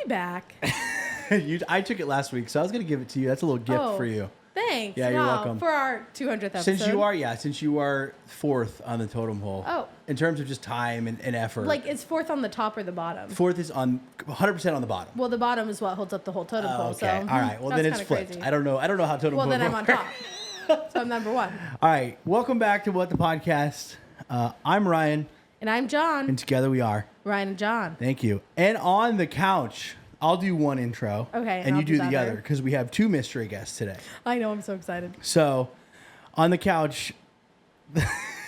back. I took it last week, so I was going to give it to you. That's a little gift for you. Thanks. Yeah, you're welcome. For our 200th episode. Since you are fourth on the totem pole. Oh. In terms of just time and effort. Like, is fourth on the top or the bottom? Fourth is on 100% on the bottom. Well, the bottom is what holds up the whole totem pole. Okay. So, all right. Well, then it's flipped. Crazy. I don't know how totem pole Well, then I'm on top. So I'm number one. All right. Welcome back to What the Podcast. I'm Ryan. And I'm John. And together we are Ryan and John. Thank you. And on the couch, I'll do one intro. Okay. And you do the better. other because we have two mystery guests today. I know. I'm so excited. So, on the couch.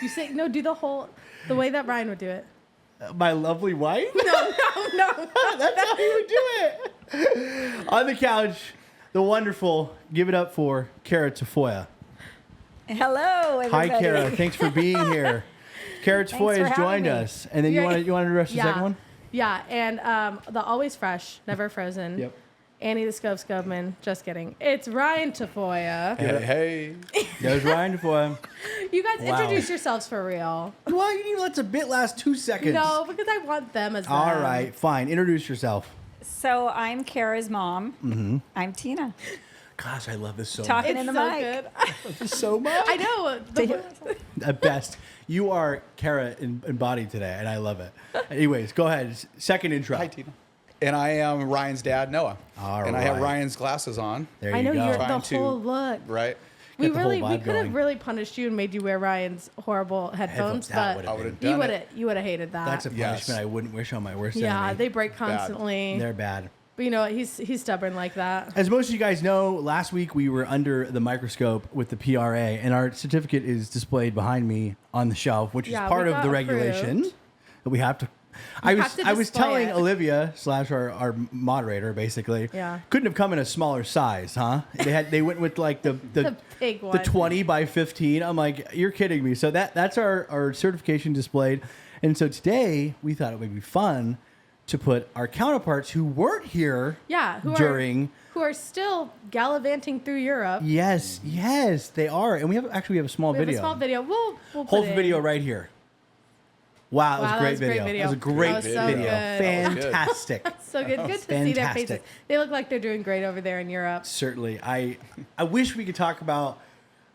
You say, no, do the way that Ryan would do it. My lovely wife? No. That's how you would do it. On the couch, the wonderful, give it up for Cara Tafoya. Hello, everybody. Hi, Cara. Thanks for being here. Cara Tafoya has joined us. And then you want to address the second one? Yeah, and the always fresh, never frozen. Yep. Annie the Scove Scoveman. Just kidding. It's Ryan Tafoya. Hey. There's Ryan Tafoya. You guys introduce yourselves for real. Well, you need to let the bit last 2 seconds. No, because I want them as well. All right, fine. Introduce yourself. So I'm Cara's mom. Mm-hmm. I'm Tina. Gosh, I love this so Talking It's in the so mic. good. much. So much. I know. At best. You are Cara embodied today, and I love it. Anyways, go ahead. Second intro. Hi, Tina. And I am Ryan's dad, Noah. All and I have right. Ryan's glasses on, There I you know go. you're the Trying to- whole look. right? We Get the whole we vibe could have going. really punished you and made you wear Ryan's horrible headphones, That but would've I would have you done would it. have hated that. That's a Yes. punishment I wouldn't wish on my worst yeah, enemy. they break constantly. They're bad. But you know what? He's stubborn like that. As most of you guys know, last week we were under the microscope with the PRA, and our certificate is displayed behind me on the shelf, which is Yeah, part we of the got regulation approved. that we have to. We I have to was display telling it. Olivia / our moderator basically. Yeah. Couldn't have come in a smaller size, huh? They went with like the big the one. 20 by 15. I'm like, you're kidding me. So that's our certification displayed, and so today we thought it would be fun to put our counterparts who weren't here. Yeah, who are still gallivanting through Europe. Yes, they are, and we have a small We have video. a small video. We'll put Hold it the video in. right here. Wow, Wow, that was a great video. That was a great That was so video. good. Fantastic. So good. Good to see their Fantastic. faces. They look like they're doing great over there in Europe. Certainly, I wish we could talk about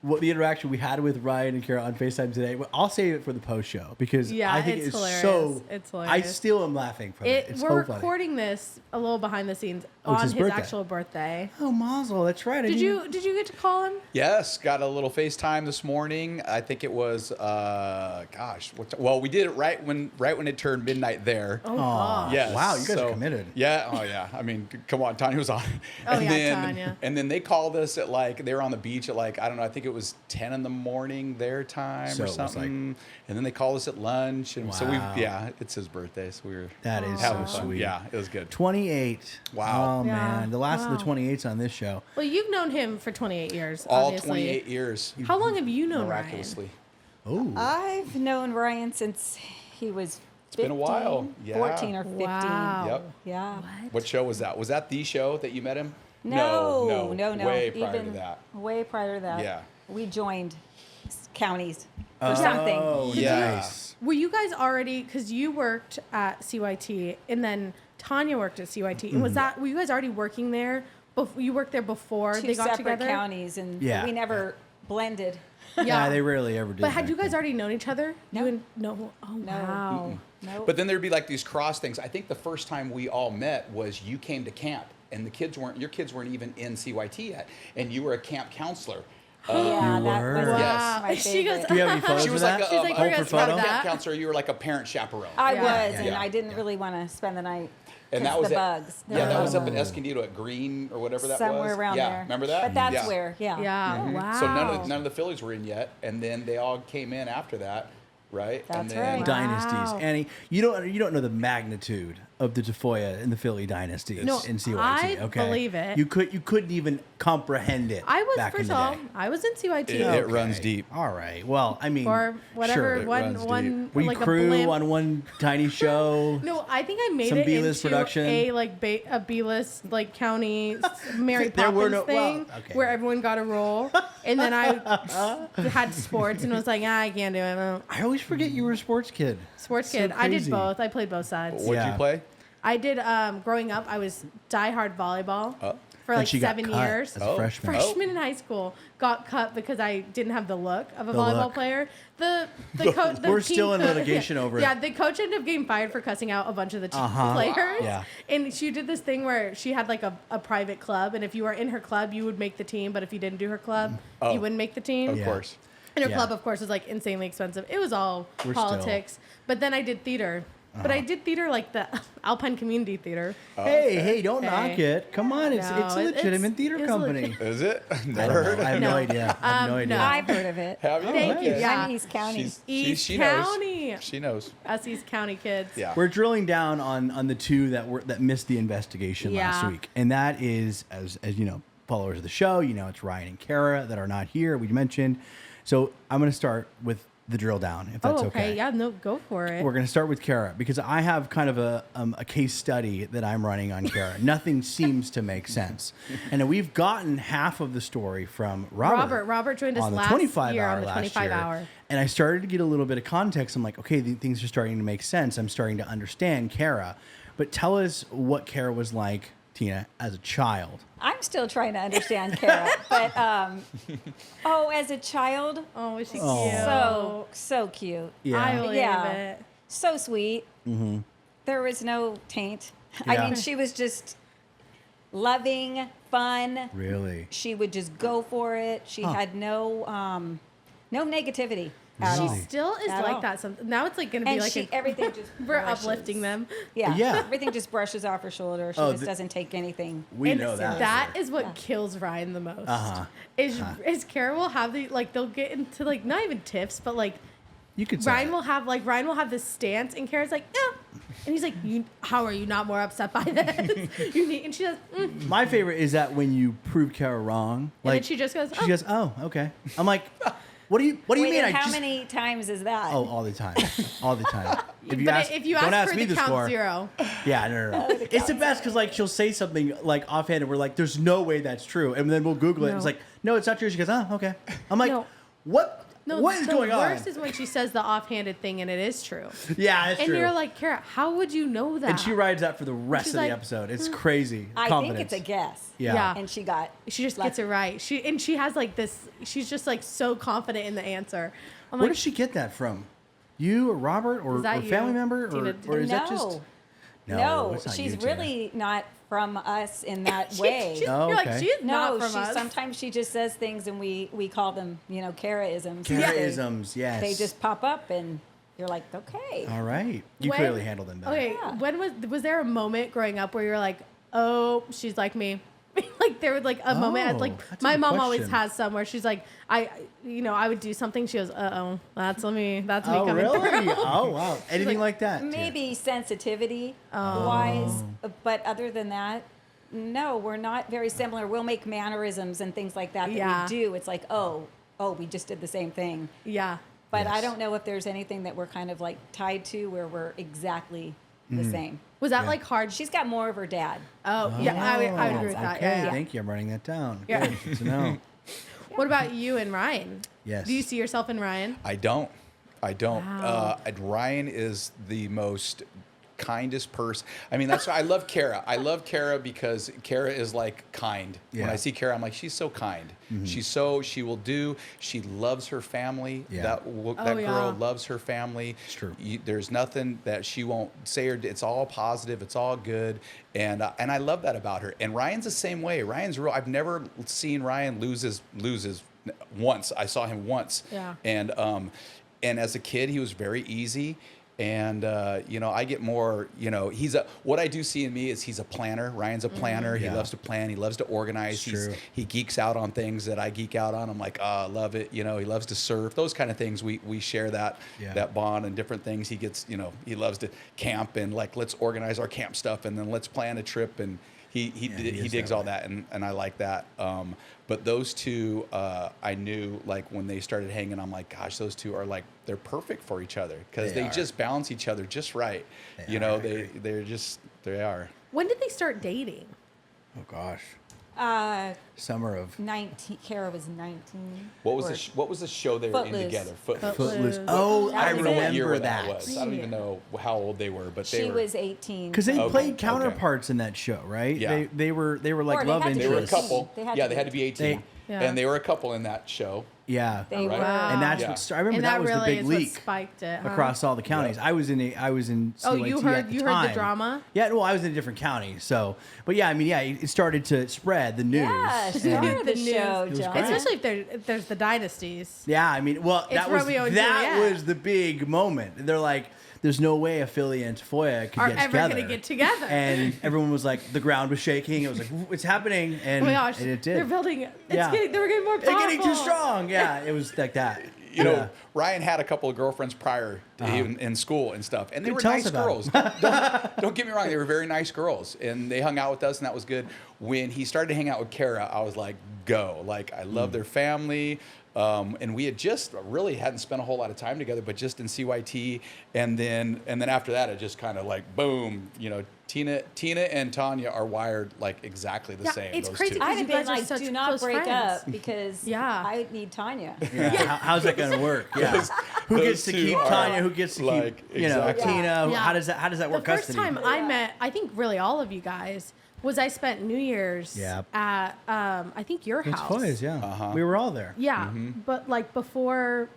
what the interaction we had with Ryan and Cara on FaceTime today. But I'll save it for the post show because Yeah, I think it's it's hilarious. so. It's I hilarious. still am laughing from it. It's We're so funny. recording this a little behind the scenes Oh, it's on his his birthday. actual birthday. Oh, Mazel, that's right. Did you get to call him? Yes, got a little FaceTime this morning. I think it was, well, we did it right when it turned midnight there. Oh, gosh. Yes. Wow, you guys are committed. Yeah. Oh, yeah. I mean, come on. Tanya was on. Oh, yeah, Tanya. And then they called us at they were on the beach at I don't know, I think it was 10 in the morning their time So or it was something. And then they called us at lunch. And so Wow. it's his birthday. So we were That is having so fun. sweet. Yeah, it was good. 28. Wow. Oh Yeah. man, the last of the Wow. 28s on this show. Well, you've known him for 28 years. All obviously. 28 years. How long have you known Miraculously. Oh, I've known Ryan since he was 15, been a while. Yeah. 14 or 15. Wow. Yep. Yeah. What show was that? Was that the show that you met him? No. Way prior to Even that. Way prior to that. Yeah. We joined counties or something. Oh, Yeah. nice. Were you guys already, because you worked at CYT and then Tanya worked at CYT, and were you guys already working there? You worked there before Two they got separate together? counties, and Yeah. we never blended. Yeah, they rarely ever did. But had you back guys then. already known each other? No. You and, no. Oh, No. wow. Nope. But then there'd be these cross things. I think the first time we all met was you came to camp, and your kids weren't even in CYT yet, and you were a camp counselor. yeah, You that were? was Yes. my She goes, favorite. Do you have any photos She of was that? like She's like, Hold we're for gonna spell photo? that. camp counselor. You were like a parent chaperone. I Yeah. was, and Yeah. I didn't really want to spend the night. And that was the at, bugs. Yeah, that was up in Oh. Escondido at Green or whatever that was. Somewhere around yeah, there. remember that? But that's Yeah. where, yeah. Yeah. Wow. So none of the Phillies were in yet, and then they all came in after that, right? and That's then, right. Wow. Dynasties. Annie, you don't know the magnitude of the Tafoya and the Philly dynasties No, in CYT. I Okay, believe it. You couldn't even comprehend it. I was, back in first the of all, day. I was in CYT. It runs deep. All right. Well, I mean, Or whatever, Sure. runs one Were you like a crew blimp. on one tiny show? No, I think I made Some it B-list into production? a B-list county Mary There were Poppins no- well, thing okay. where everyone got a role, and then I had sports and was like, I can't do it. I always forget you were a sports kid. Sports So kid. I did crazy. both. I played both sides. What'd Yeah. you play? I did growing up. I was diehard volleyball for And like she got 7 cut years. as a freshman. Freshman in high school got cut because I didn't have the look of a The volleyball look. player. The coach. We're still in litigation over it. Yeah, the coach ended up getting fired for cussing out a bunch of the players. Yeah. And she did this thing where she had like a private club, and if you were in her club, you would make the team. But if you didn't do her club, you wouldn't make the team. Of Yeah. course. And her Yeah. club, of course, was like insanely expensive. It was all We're politics. But then I did theater. But I did theater like the Alpine Community Theater. Hey, don't Hey. knock it. Come on, it's No, a legitimate theater it's company. legit. Is it? I Never don't heard know. I of have it. no No. idea. I have no idea. no. I've heard of it. Have you? Thank you. Okay. Yeah. I'm East County. East she knows. County. She knows. Us East County kids. Yeah. We're drilling down on the two that missed the investigation last Yeah. week, and that is as you know, followers of the show, you know, it's Ryan and Cara that are not here. We mentioned, so I'm going to start with the drill down, if that's Oh, okay. Yeah, no, go for it. We're going to start with Cara because I have kind of a case study that I'm running on Cara. Nothing seems to make sense, and we've gotten half of the story from Robert. Robert joined us on the last 25 year hour on the last 25 year. hour. And I started to get a little bit of context. I'm like, okay, things are starting to make sense. I'm starting to understand Cara. But tell us what Cara was like, Tina, as a child. I'm still trying to understand Cara, but as a child, Oh, is she cute? so cute. Yeah. I believe Yeah. it. So sweet. Mm-hmm. There was no taint. Yeah. I mean, she was just loving, fun. Really? She would just go for it. She had no negativity at She all. still is At like all. that. Now it's like going to be And like everything just we're brushes. uplifting them. Yeah. Yeah. Everything just brushes off her shoulder. She Oh, just doesn't take anything. We And know that. That is what kills Ryan the most. Uh-huh. Is Cara will have the like they'll get into like not even tips, but like You could say Ryan it. will have this stance, and Kara's like, yeah, and he's like, how are you not more upset by this? And she goes, My favorite is that when you prove Cara wrong, then like she just goes, she "Oh." goes, oh, okay. I'm like, what do you Wait, mean? and how many times is that? Oh, all the time, all the time. But if you don't ask ask for me the the count score. zero, Yeah, no. It's the best because like she'll say something like offhand, and we're like, "There's no way that's true," and then we'll Google it. And it's No. like, "No, it's not true." She goes, "Oh, okay." I'm like, No. "What? no, what is the going on?" worst is when she says the offhanded thing, and it is true. Yeah, it's And true. you're like, Cara, how would you know that? and she rides that for the rest She's of the like, episode. It's crazy. I Confidence. think it's a guess. Yeah. Yeah. And she got. She just like- gets it right. She has like this. She's just like so confident in the answer. I'm Where like, does she get that from? You or Robert or Is that a family you, member Tina? or is no. that just No, it's not she's you, Tina. really not from us in that way. Oh, you're okay. like, she's No, not from us. sometimes she just says things and we call them, Cara-isms. Cara-isms, yes. They just pop up and you're like, okay. All right. You When- clearly handled them better. Okay, Yeah. when was there a moment growing up where you're like, oh, she's like me? Like there was like a moment, Oh, like that's a my good mom always question. has some where she's like, I would do something. She goes, that's me Oh, coming really? through. Oh, wow. Anything like that? Tina? Maybe sensitivity Oh. wise, but other than that, no, we're not very similar. We'll make mannerisms and things like that Yeah. we do. It's like, oh, we just did the same thing. Yeah. But I Yes. don't know if there's anything that we're kind of like tied to where we're exactly Mm. the same. Was that Yeah. like hard? She's got more of her dad. Oh, yeah, I would agree with that. Okay, Yeah, yeah. thank you. I'm writing that down. Yeah. Good to know. What about you and Ryan? Yes. Do you see yourself in Ryan? I don't. Wow. Ryan is the most kindest person. I mean, that's why I love Cara. I love Cara because Cara is like kind. When Yeah. I see Cara, I'm like, she's so kind. She will do. She loves her family. Yeah. That Oh, girl yeah. loves her family. It's true. There's nothing that she won't say or it's all positive. It's all good. And I love that about her. And Ryan's the same way. Ryan's real. I've never seen Ryan loses once. I saw him once. Yeah. And as a kid, he was very easy. And I get more. What I do see in me is he's a planner. Ryan's a planner. Yeah. He loves to plan. He loves to organize. It's true. He geeks out on things that I geek out on. I'm like, I love it. He loves to surf. Those kind of things. We share that bond and different things. He gets. He loves to camp and like let's organize our camp stuff and then let's plan a trip and. He is digs that all way. that and I like that. But those two, I knew like when they started hanging, I'm like, gosh, those two are like they're perfect for each other because They they are. just balance each other just right. They are, I agree. They are. When did they start dating? Oh, gosh. Summer of 19. Cara was 19. What was Or- what was the show they were in Footloose. together? Footloose. Footloose. That Oh, was I it. What year remember when that. was. I don't even know how old they were, but they She were. was 18. Because they Okay, played okay. counterparts in that show, right? Yeah. They were like Or they love had to be They were a 18. interests. couple. They had Yeah, to they be had to be 18. Yeah. And they were a couple in that show. Yeah. They Right. were. Wow. And that's Yeah. what I remember And that that was the really big is what leak spiked it, huh? across all the counties. Yeah. I was in Oh, CYT you at heard the the time. drama? Yeah, well, I was in a different county, so but yeah, I mean, yeah, it started to spread the news. Yeah, And- star The of the news. show, It was John. great. Especially if there's the dynasties. yeah, I mean, well, It's that was Romeo and that Juliet. was the big moment. They're like, there's no way Ophelia and Tafoya could Are get ever together. gonna get together. And everyone was like, the ground was shaking. It was like, it's happening, and, Oh my gosh, and it did. they're building. Yeah. They were getting more They're powerful. getting too strong. Yeah, it was like that. You know, Yeah. Ryan had a couple of girlfriends prior to him in school and stuff, and they Dude, were tell us nice about girls. Don't get me wrong; they were very nice girls, and they hung out with us, and that was good. When he started to hang out with Cara, I was like, "Go!" Like, I love their family. And we had just really hadn't spent a whole lot of time together, but just in CYT, and then after that, it just kind of like boom, you know, Tina and Tanya are wired like exactly the Yeah, same. it's those crazy two. I'd You have guys been are like, such do not close break friends. up because Yeah. I need Tanya. Yeah. How's that going to work? Yeah. Who those gets to two keep are, Tanya? Who gets to like, keep, you know, exactly. Tina? Yeah. How does that work? The first custody? time I met, I think really all of you guys, was I spent New Year's Yeah. at I think your It's house. toys, yeah. We were all there. Yeah, but like before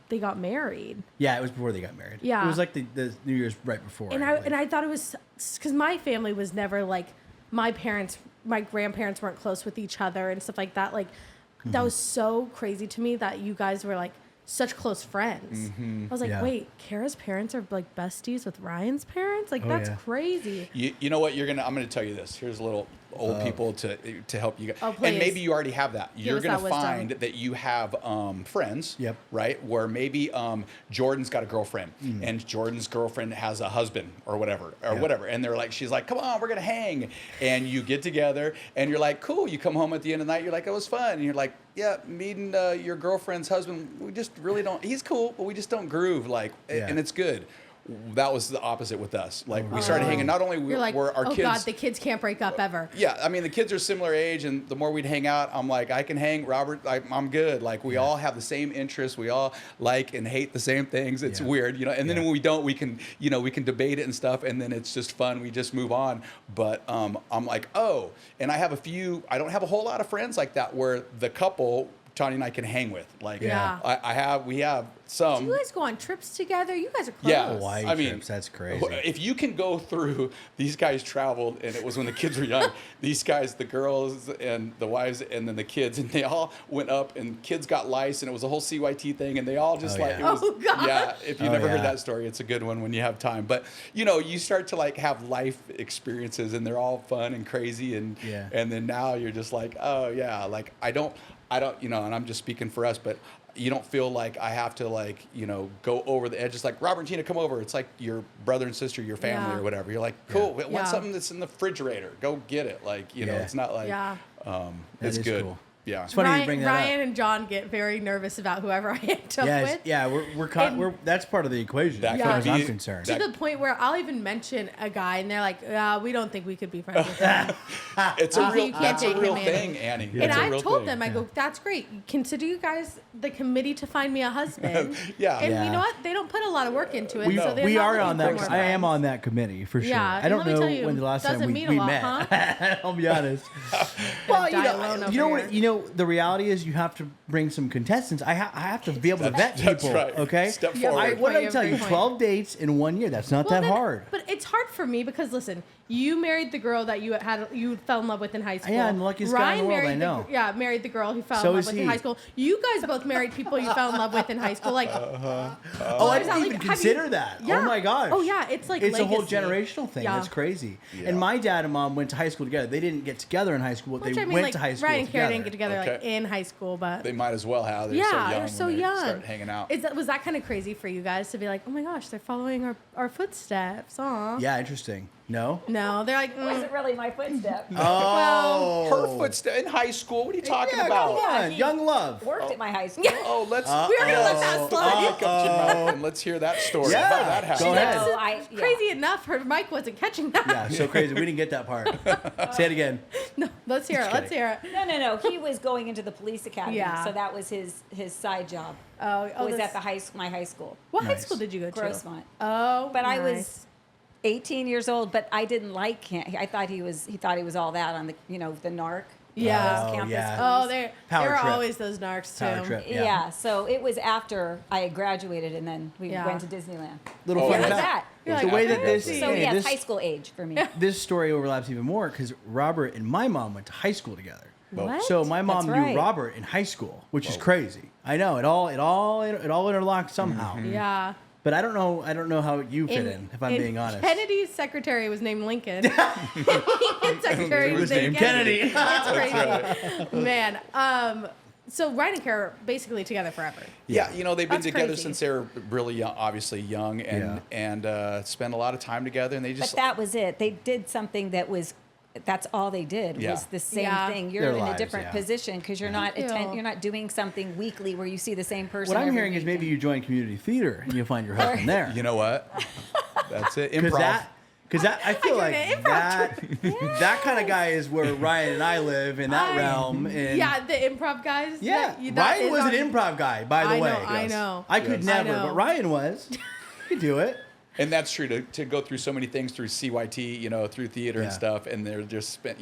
they got married. Yeah, it was before they got married. Yeah. It was like the New Year's right before. And I thought it was because my family was never like my grandparents weren't close with each other and stuff like that. Like that was so crazy to me that you guys were like such close friends. I was like, Yeah. wait, Kara's parents are like besties with Ryan's parents? Like Oh, that's yeah. crazy. You know what? I'm gonna tell you this. Here's a little old people to help you guys. Oh, And please. maybe you already have that. You're us gonna that wisdom. find that you have friends. Yep. Right. Where maybe Jordan's got a girlfriend and Jordan's girlfriend has a husband or whatever whatever, and they're like, she's like, come on, we're gonna hang, and you get together and you're like, cool. You come home at the end of the night. You're like, it was fun, and you're like, yeah, meeting your girlfriend's husband. We just really don't. He's cool, but we just don't groove like, Yeah. and it's good. That was the opposite with us. Like we started hanging. Not only You're like, were our oh kids. God, the kids can't break up ever. Yeah, I mean the kids are similar age, and the more we'd hang out, I'm like, I can hang. Robert, I'm good. Like we all have the same interests. We all like and hate the same things. It's Yeah. weird, you know. And then Yeah. when we don't, we can debate it and stuff, and then it's just fun. We just move on. But I'm like, oh, and I have a few. I don't have a whole lot of friends like that where the couple Tanya and I can hang with. Like, Yeah. we have some. Do you guys go on trips together? You guys are close. Yeah. Hawaii I mean, trips, that's crazy. If you can go through, these guys traveled, and it was when the kids were young. These guys, the girls and the wives, and then the kids, and they all went up, and kids got lice, and it was a whole CYT thing, and they all just Oh, like, yeah. it was, Oh, God. yeah. If you've Oh, never heard yeah. that story, it's a good one when you have time. But you start to like have life experiences, and they're all fun and crazy, and Yeah. and then now you're just like, oh yeah, like I don't, and I'm just speaking for us, but you don't feel like I have to like, go over the edge. It's like, Robert and Tina, come over. It's like your brother and sister, your family Yeah. or whatever. You're like, cool. Yeah. Want Yeah. something that's in the refrigerator? Go get it. Like, Yeah. it's not like, Yeah. it's is good. cool. Yeah. It's funny you Ryan, bring that up. Ryan and John get very nervous about whoever I end up Yes, with. yeah, we're that's part of the equation That as far could as I'm be- concerned. To the point where I'll even mention a guy, and they're like, we don't think we could be friends with him. It's a He real, can't that's a take real him in. thing, Annie. And That's a I've real told thing. them, I go, that's great. Consider you guys the committee to find me a husband. Yeah. And Yeah. you know what? They don't put a lot of work into it. We, so they're we not are looking on for that. more I am friends. on that committee for sure. Yeah, I and don't let me know tell you, when the last time doesn't we mean a lot, met. huh? I'll be honest. well, die alone over what? here. The reality is you have to bring some contestants. I have to be able to vet That's people. right. Okay. Step Yeah, forward. What did I Great tell you? point. 12 dates in 1 year. That's not Well, that then- hard. But it's hard for me because listen, you married the girl that you fell in love with in high school. Yeah, I'm the luckiest guy in the world, married I know. married the girl who fell So in love is with he. in high school. You guys both married people you fell in love with in high school. Like, Oh, I It's not didn't like- even have you- consider that. Yeah. Oh my gosh. Oh, yeah, it's like it's a whole legacy. generational thing. Yeah. That's crazy. Yeah. And my dad and mom went to high school together. They didn't get together in high school. which they I mean, went like to high school Ryan and Kara together. didn't get together like Okay. in high school, but They might as well have. They're so young. they're so when they young. Start hanging out. Was that kind of crazy for you guys to be like, oh my gosh, they're following our footsteps? Aw. Yeah, interesting. No. No, they're like, It wasn't really my footstep. Oh. Her footstep in high school. What are you talking Yeah, about? come on. he Young love. Worked at my high school. Oh, let's. we were gonna let that slide. Pick up your mouth and let's hear that story. Yeah. How that happened. Go ahead. So Crazy enough, her mic wasn't catching that. Yeah, so crazy. We didn't get that part. Say it again. No, let's hear it. Let's kidding. hear it. No. He was going into the police academy, Yeah. so that was his side job. Oh, was that's- at my high school, What high Nice. school did you go to? Grossmont. Oh, But I nice. was 18 years old, but I didn't like him. I thought he thought he was all that on the the narc. Yeah. Oh, campus yeah. Oh, police. there were trip. always those narcs too. Power trip. Yeah. Yeah. So it was after I had graduated, and then we Yeah. went to Disneyland. Little Oh, fun That was fact. that. You're The like, way that okay. this, So hey, yes, this, high school age for me. this story overlaps even more because Robert and my mom went to high school together. What? So my mom That's knew right. Robert in high school, which is crazy. I know it all interlocks somehow. Yeah. But I don't know how you fit in, if I'm being honest. Kennedy's secretary was named Lincoln. Lincoln's secretary was named Kennedy. It's crazy. Man. So Ryan and Cara are basically together forever. Yeah, they've been That's together crazy. since they were really young, obviously young, and spent a lot of time together. And they But just that was it. They did something that's all they did Yeah. was the same Yeah. thing. You're Their in lives, a different yeah. position because you're not Thank you. you're not doing something weekly where you see the same person. What I'm every hearing is maybe weekend. you join community theater and you'll find your husband there. you know what? That's it. Because Improv. I feel I like joined an improv that kind of guy is where Ryan and I live in that realm. And Yeah, the improv guys. yeah, that Ryan is was on- an improv guy, by the I way. know, I know. I could Yes. never, I know. but Ryan was. He could do it. And that's true to go through so many things through CYT, through theater and Yeah. stuff. And they're just spent,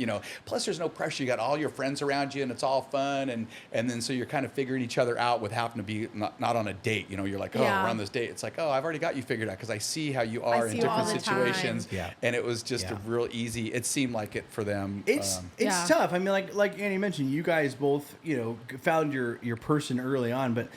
plus there's no pressure. You got all your friends around you and it's all fun. And then so you're kind of figuring each other out with having to be not on a date. You're like, oh, Yeah. we're on this date. It's like, oh, I've already got you figured out because I see how you are in see you all different the time. situations. Yeah. And it was just Yeah. a real easy, it seemed like it for them. It's Yeah. tough. I mean, like Annie mentioned, you guys both found your person early on, but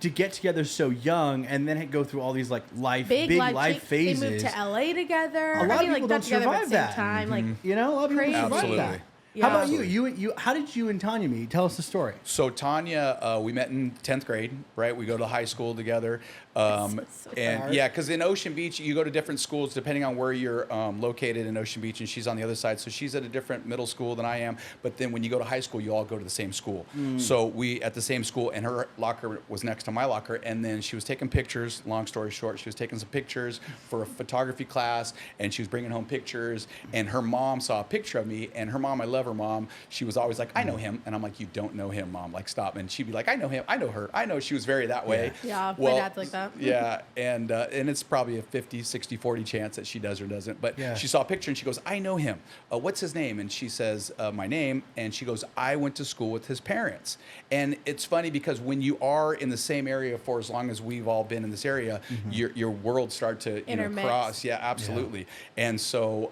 to get together so young and then go through all these like big life change. phases. They moved to LA together. A lot of people got don't together at survive the same that. time. Like, A lot of people Crazy. don't survive Absolutely. that. Yeah. How about Absolutely. you? How did you and Tanya meet? Tell us the story. So Tanya, we met in 10th grade, right? We go to high school together. So And smart. yeah, because in Ocean Beach, you go to different schools depending on where you're located in Ocean Beach, and she's on the other side. So she's at a different middle school than I am. But then when you go to high school, you all go to the same school. So we at the same school, and her locker was next to my locker. And then she was taking pictures. Long story short, she was taking some pictures for a photography class, and she was bringing home pictures. And her mom saw a picture of me, and her mom, I love her mom. She was always like, I know him. And I'm like, you don't know him, Mom. Like, stop. And she'd be like, I know him. I know her. I know. She was very that way. Yeah, my dad's like that. Yeah. And it's probably a 50, 60, 40 chance that she does or doesn't. But Yeah. she saw a picture and she goes, I know him. What's his name? And she says, my name. And she goes, I went to school with his parents. And it's funny because when you are in the same area for as long as we've all been in this area, your worlds start to Intermix. cross. Yeah, absolutely. And so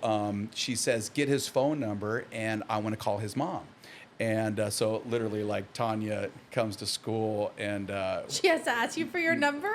she says, get his phone number and I want to call his mom. And so literally like Tanya comes to school and she has to ask you for your number.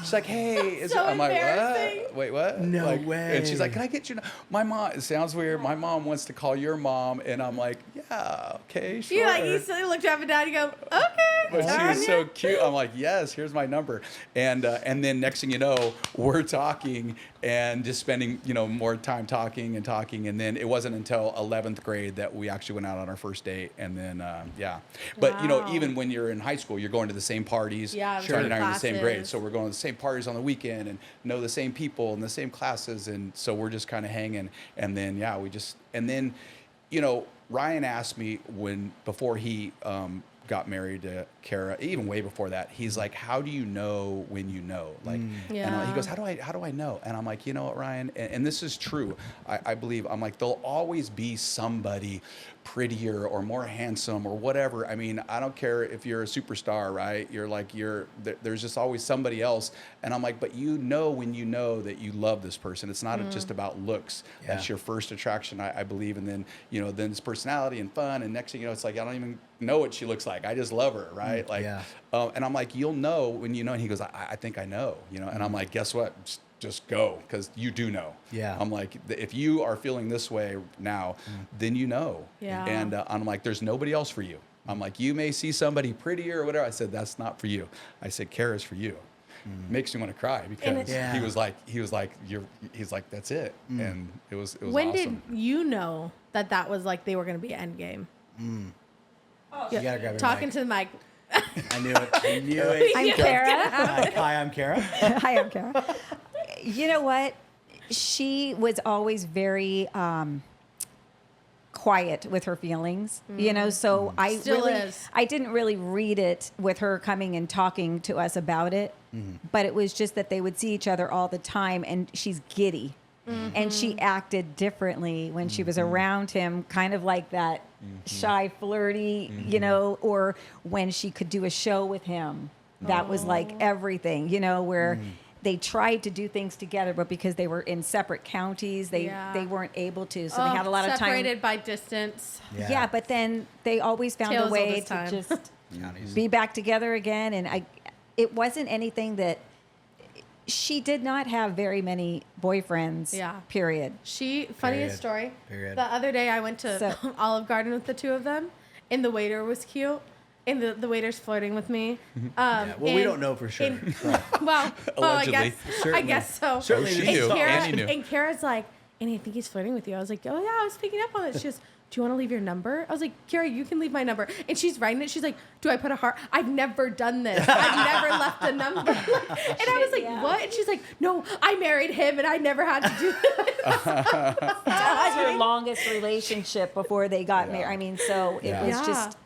she's like, hey, is So I'm like, embarrassing. what? Wait, what? No Like, way. And she's like, can I get your my mom? It sounds weird. My mom wants to call your mom. And I'm like, yeah, okay, sure. You looked up and down. You go, okay. But she Tanya." was so cute. I'm like, yes, here's my number. And then next thing you know, we're talking and just spending, more time talking. And then it wasn't until 11th grade that we actually went out on our first date. And then, yeah. But, Wow. even when you're in high school, you're going to the same parties. Yeah, Tanya and I are in the same grade. classes. So we're going to the same parties on the weekend and know the same people and the same classes. And so we're just kind of hanging. And then, yeah, Ryan asked me before he got married to Cara, even way before that, he's like, how do you know when you know? Like, and he goes, how do I know? And I'm like, you know what, Ryan? And this is true. I believe, I'm like, there'll always be somebody prettier or more handsome or whatever. I mean, I don't care if you're a superstar, right? There's just always somebody else. And I'm like, but when you know that you love this person. It's not just about looks. Yeah. That's your first attraction, I believe. And then, then it's personality and fun. And next thing you know, it's like, I don't even know what she looks like. I just love her, right? Like, yeah. and I'm like, you'll know when you know. And he goes, I think I know, And I'm like, guess what? Just go, because you do know. Yeah. I'm like, if you are feeling this way now, then you know. Yeah. And I'm like, there's nobody else for you. I'm like, you may see somebody prettier or whatever. I said, that's not for you. I said, Cara's for you. makes you want to cry because Yeah. he was like, he's like, that's it. And it was When awesome. did you know that was like they were going to be Endgame? You gotta grab your Talking mic. to the mic. I knew it. I knew it. I'm Cara. Hi, I'm Cara. Hi, I'm Cara. You know what? She was always very quiet with her feelings, you know, so Still is. I didn't really read it with her coming and talking to us about it, but it was just that they would see each other all the time, and she's giddy. And she acted differently when she was around him, kind of like that shy, flirty, you know, or when she could do a show with him. That was like everything, you know, where they tried to do things together, but because they were in separate counties, they weren't able to. So they had a lot of time. Separated by distance. Yeah, but then they always found Tales a all way this to time. just Counties. be back together again. And it wasn't anything that she did not have very many boyfriends. Yeah. Period. Funniest Period. story. Period. The other day I went to So- Olive Garden with the two of them, and the waiter was cute, and the waiter's flirting with me. Yeah, well, we don't know for sure. Well, I Allegedly. guess so. Certainly she this is knew. all- Annie knew. And Kara's like, Annie, I think he's flirting with you. I was like, oh yeah, I was picking up on it. She goes, do you want to leave your number? I was like, Kara, you can leave my number. And she's writing it. She's like, do I put a heart? I've never done this. I've never left a number. And I was like, Yeah. what? And she's like, no, I married him and I never had to do this. That was her longest relationship before they got married. I mean, so it was Yeah. just.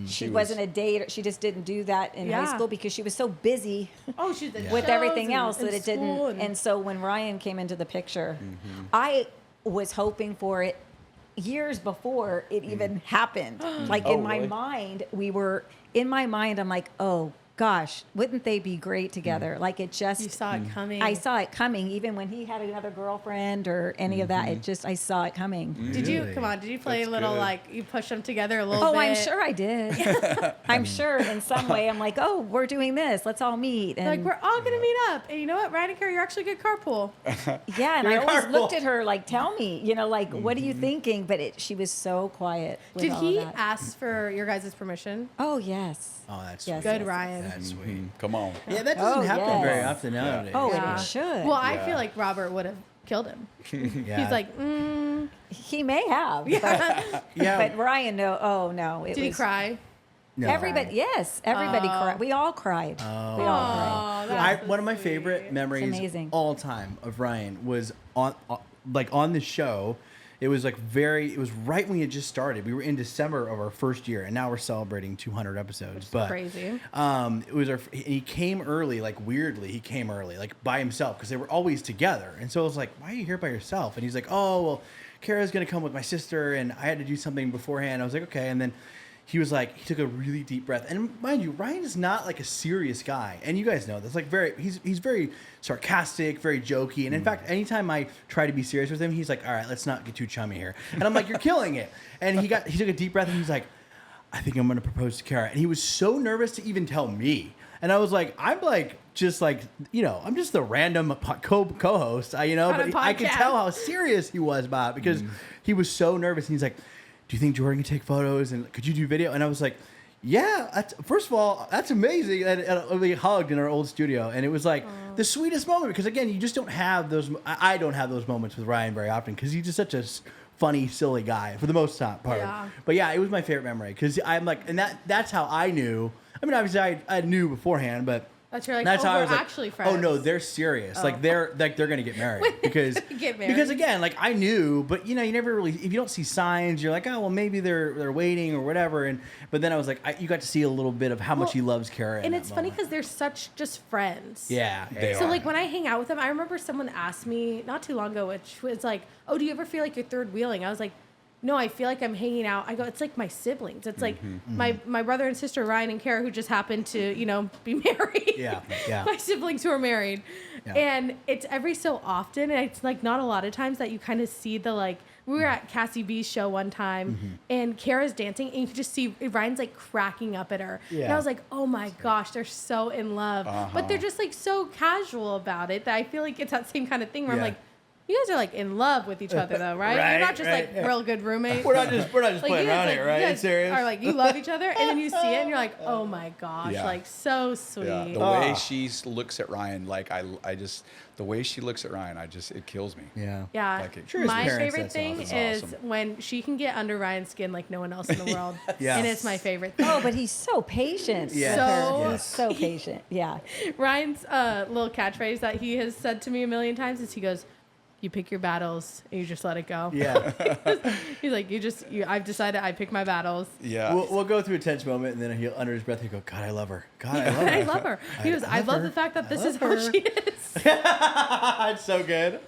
She wasn't a dater. She just didn't do that in high Yeah. school because she was so busy Oh, she's in with shows everything and- else and that it school didn't. And so when Ryan came into the picture, I was hoping for it years before it even happened. Like Oh, in my really? mind, I'm like, oh gosh, wouldn't they be great together? Like it just. you saw it coming. I saw it coming, even when he had another girlfriend or any of that. I saw it coming. Did you Really? come on? Did you play That's a little good. like you push them together a little Oh, bit? I'm sure I did. I'm sure in some way I'm like, oh, we're doing this. Let's all meet. And Like we're all gonna meet up, and you know what, Ryan and Kara, you're actually a good carpool. yeah, and I You're always careful. looked at her like, tell me, you know, like, what are you thinking? But she was so quiet. With Did all he of that. ask for your guys' permission? Oh yes. Oh, that's Yes. sweet. Good, yes, Ryan. That's sweet. Come on. Yeah, that doesn't Oh, happen yes. very often nowadays. Oh, Yeah. and it should. Well, I Yeah. feel like Robert would have killed him. yeah. He's like, he may have. yeah. yeah. But Ryan, no. Oh no. It Did he was cry? no. everybody. Yes, everybody cried. We all cried. We all cried. Oh, that's One of my sweet. favorite memories amazing. all time of Ryan was on the show. It was it was right when we had just started. We were in December of our first year, and now we're celebrating 200 episodes. But crazy. it was he came early, like weirdly. He came early, like by himself, because they were always together. And so I was like, "Why are you here by yourself?" And he's like, "Oh, well, Kara's gonna come with my sister, and I had to do something beforehand." I was like, "Okay," and then. He was like, he took a really deep breath, and mind you, Ryan is not like a serious guy, and you guys know this. Like, he's very sarcastic, very jokey, and in fact, anytime I try to be serious with him, he's like, "All right, let's not get too chummy here," and I'm like, "You're killing it." And he took a deep breath, and he's like, "I think I'm going to propose to Cara," and he was so nervous to even tell me, and I was like, I'm like, just like, I'm just the random co-host, On a but I could podcast. tell how serious he was about it because he was so nervous, and he's like, do you think Jordan can take photos and could you do video? And I was like, yeah, first of all, that's amazing. And we hugged in our old studio, and it was like the sweetest moment because again, you just don't have those. I don't have those moments with Ryan very often because he's just such a funny, silly guy for the most part. Yeah. But yeah, it was my favorite memory because I'm like, and that's how I knew. I mean, obviously I knew beforehand, but. That's you're like, That's oh, how I we're was like, actually friends. oh no, they're serious. Like they're gonna get married because Get married. because again, like I knew, but you never really, if you don't see signs, you're like, oh well, maybe they're waiting or whatever. But then I was like, you got to see a little bit of how much he loves Cara. in And that it's funny moment. because they're such just friends. yeah, They So are. like when I hang out with them, I remember someone asked me not too long ago, which was like, "Oh, do you ever feel like you're third wheeling?" I was like, "No, I feel like I'm hanging out." I go, "It's like my siblings. It's like my brother and sister Ryan and Cara, who just happened to be married. Yeah, yeah. My siblings who are married, Yeah. and it's every so often, and it's like not a lot of times that you kind of see the like. We were at Cassie B's show one time, and Kara's dancing, and you can just see Ryan's like cracking up at her. And Yeah. I was like, "Oh my gosh, they're so in love," but they're just like so casual about it that I feel like it's that same kind of thing where I'm Yeah. like, You guys are like in love with each other though, right? Right, You're not just right, like real good roommates. We're not just Like, playing you guys, around like, here, right? You guys Serious? are like you love each other, and then you see it, and you're like, oh my gosh, Yeah. like so sweet. Yeah, the way she looks at Ryan, like I just the way she looks at Ryan, it kills me. Yeah. Yeah, Like it- Sure, as my parents, favorite that's thing awesome. is That's awesome. when she can get under Ryan's skin like no one else in the world. Yeah. And it's my favorite thing. Oh, but he's so patient. Yeah. with her. So- He's so patient. Yeah. Ryan's little catchphrase that he has said to me a million times is he goes, "You pick your battles and you just let it go." Yeah. He's like, I've decided I pick my battles. Yeah. We'll go through a tense moment, and then he'll, under his breath, he'll go, God, I love her. God, I love her. I love her. He goes, I love her. the fact that I this is love how her." she is. It's so good.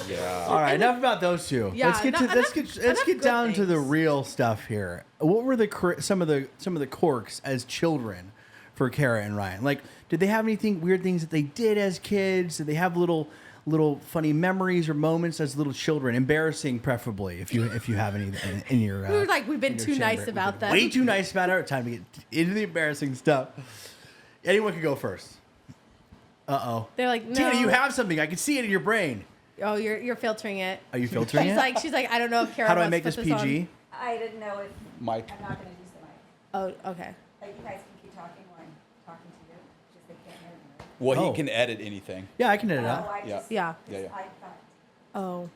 yeah. All right, enough about those two. Yeah, let's get no- to let's enough- get enough good down to the things. real stuff here. What were some of the quirks as children for Cara and Ryan? Like, did they have anything weird things that they did as kids? Did they have little funny memories or moments as little children? Embarrassing, preferably, if you have any in your. We were like, we've been in your too nice chamber. about We've them. been way too nice about it. Time to get into the embarrassing stuff. Anyone can go first. They're like, no. Tina, you have something. I can see it in your brain. Oh, you're filtering it. Are you filtering it? She's like, I don't know if Cara How do I wants make to this put PG? on. I didn't know if Mike. I'm not going to use the mic. Oh, okay. You guys can keep talking while I'm talking to you. Just they can't hear me. Right? Well, Oh. he can edit anything. Yeah, I can edit it Oh, out. I Yeah. just, Yeah. Yeah, yeah. I thought.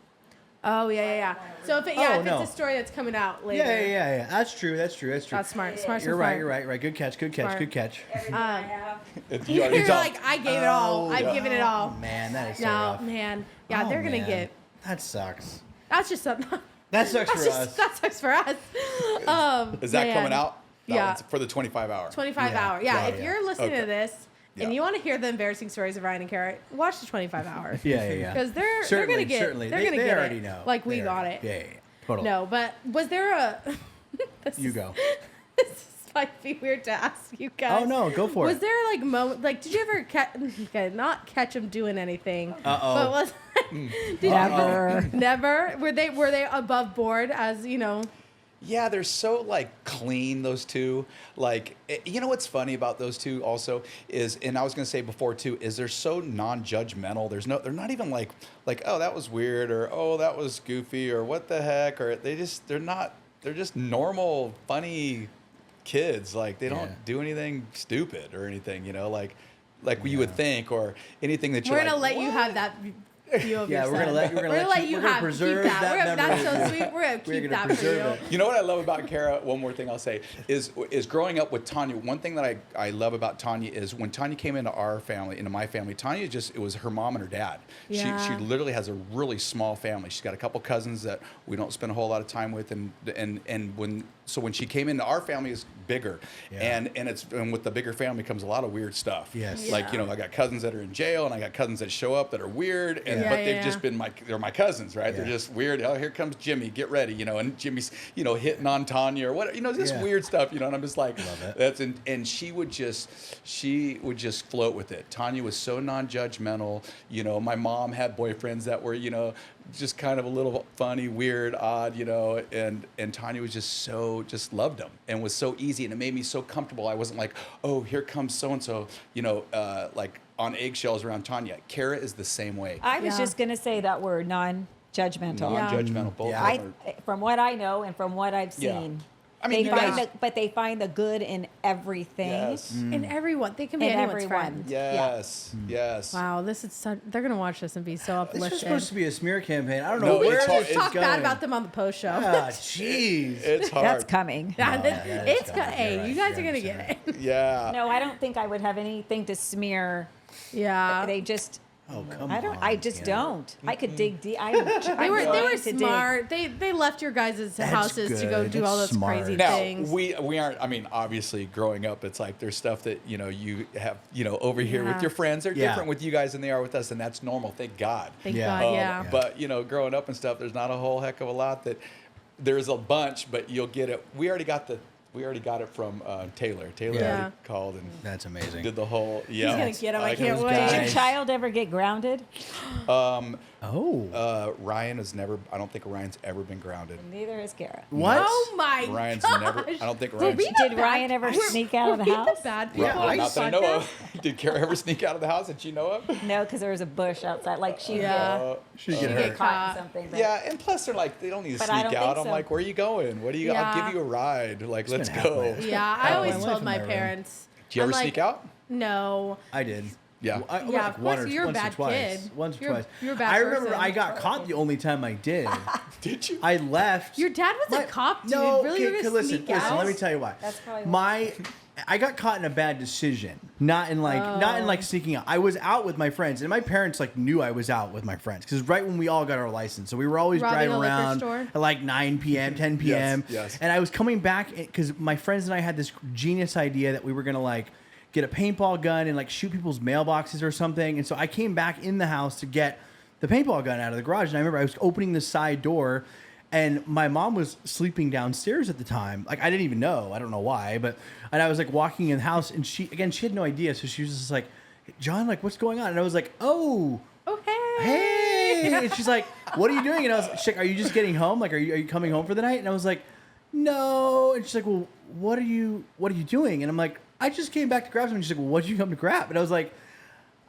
Oh, yeah. So if Oh, if no. it's a story that's coming out later. Yeah. That's true. That's Smart. You're right. Good catch. Smart. Good catch. Everything I have. You're like, I gave it all. I've given it all. Man, that is so No, rough. man. Yeah, Oh, they're gonna man. get. That sucks. That's just something. That sucks for us. That sucks for us. Is that Man. coming out? That Yeah. one's for the 25 hour. 25 Yeah. hour. Yeah, Yeah, if yeah. you're listening Okay. to this and Yeah. you want to hear the embarrassing stories of Ryan and Cara, watch the 25 hour. Yeah. Because they're Certainly, gonna get. certainly. They're They gonna get already it. know. Like we They got already- it. Yeah. Totally. No, but was there a? this You is- go. This might be weird to ask you guys. Oh, no, go for was it. there like moment like did you ever not catch them doing anything? Uh-oh. But was did you Never. never were they above board as you know? Yeah, they're so like clean, those two. Like, you know what's funny about those two also is, and I was gonna say before too, is they're so non-judgmental. They're not even like, oh, that was weird, or oh, that was goofy, or what the heck, or they're just normal, funny kids. Like they don't Yeah. do anything stupid or anything, you know, like you would think, or anything that you're We're gonna like, let you have that view of Yeah, yourself. we're gonna let you we're gonna preserve keep that. that That's memory. so sweet. We're gonna keep gonna that for preserve you. it. You know what I love about Cara? One more thing I'll say is growing up with Tanya. One thing that I love about Tanya is when Tanya came into our family, into my family, Tanya it was her mom and her dad. Yeah. She literally has a really small family. She's got a couple cousins that we don't spend a whole lot of time with, and when she came into our family, it's bigger, Yeah. and with the bigger family comes a lot of weird stuff. Yes. Like I got cousins that are in jail, and I got cousins that show up that are weird, and Yeah, but they've yeah. just been they're my cousins, right? Yeah. They're just weird. Oh, here comes Jimmy. Get ready, and Jimmy's, hitting on Tanya or what, just Yeah. weird stuff, and I'm just like, Love it. and she would just float with it. Tanya was so non-judgmental. My mom had boyfriends that were, just kind of a little funny, weird, odd, and Tanya was just loved them and was so easy, and it made me so comfortable. I wasn't like, oh, here comes so and so, like on eggshells around Tanya. Cara is the same way. I was Yeah. just going to say that word, non-judgmental. Non-judgmental. Both Yeah. of them are- From what I know and from what I've Yeah. seen, I mean, they you find guys- but they find the good in everything. Yes. And everyone, they can be And anyone's everyone. friend. Yes. Yes. Wow, this is they're gonna watch this and be so This uplifted. is supposed to be a smear campaign. I don't No, know where it's hard- this is Talk going. bad about them on the post show. Ah, jeez. It's hard. That's coming. Yeah, No, that- that is it's coming. gonna. Hey, You're you right. guys are You're gonna get it. Yeah. No, I don't think I would have anything to smear. Yeah, They just, Oh, come I don't. on. I just Tina. don't. I could dig deep. they were to dig. smart. They left your guys' houses to go good. do all That's those smart. crazy Now things. we aren't. I mean, obviously, growing up, it's like there's stuff that you have over here Yeah. with your friends. They're Yeah. different with you guys than they are with us, and that's normal. Thank God. Thank Yeah. God, yeah. But growing up and stuff, there's not a whole heck of a lot that. There's a bunch, but you'll get it. We already got the We already got it from Taylor. Taylor Yeah. already called and That's amazing. did the whole. Yeah, He's gonna get him. I can't those wait. Did guys. your child ever get grounded? Ryan has never. I don't think Ryan's ever been grounded. Neither is Cara. What? Oh my Ryan's gosh. never. I don't think Were Ryan's. we the Did bad- Ryan ever were- sneak out of the were we house? The bad people Yeah, on Not this that I know podcast? of. Did Cara ever sneak out of the house that you know of? No, because there was a bush outside. Like she Yeah. She get, get she'd hurt. get caught Caught. in something. But Yeah, and plus they're like they don't need to But I sneak don't out. think I'm so. like, where are you going? What do you? I'll Yeah. give you a ride. Like, let's been go. halfway. Yeah, I Oh, always my life told in my my room. parents. Did you ever I'm like, sneak out? No. I did. Yeah. I, Yeah, like of one course, or, you're a once or bad twice. kid. Once or You're- twice. you're a bad I remember person. I got caught the only time I did. Did you? I left. Your dad was a cop, dude. No, Really? You're gonna listen, sneak listen. out? Let me tell you why. That's probably I got caught in a bad decision, not in like sneaking out. I was out with my friends, and my parents like knew I was out with my friends because right when we all got our license, so we were always Robbing driving a liquor around store? at like 9 p.m., 10 p.m. Yes. And I was coming back because my friends and I had this genius idea that we were gonna like get a paintball gun and like shoot people's mailboxes or something. And so I came back in the house to get the paintball gun out of the garage, and I remember I was opening the side door. And my mom was sleeping downstairs at the time. Like, I didn't even know. I don't know why. And I was like walking in the house, and she had no idea. So she was just like, John, like, what's going on? And I was like, oh, hey. And she's like, what are you doing? And I was like, are you just getting home? Like, are you coming home for the night? And I was like, no. And she's like, well, what are you doing? And I'm like, I just came back to grab something. She's like, well, what did you come to grab? And I was like,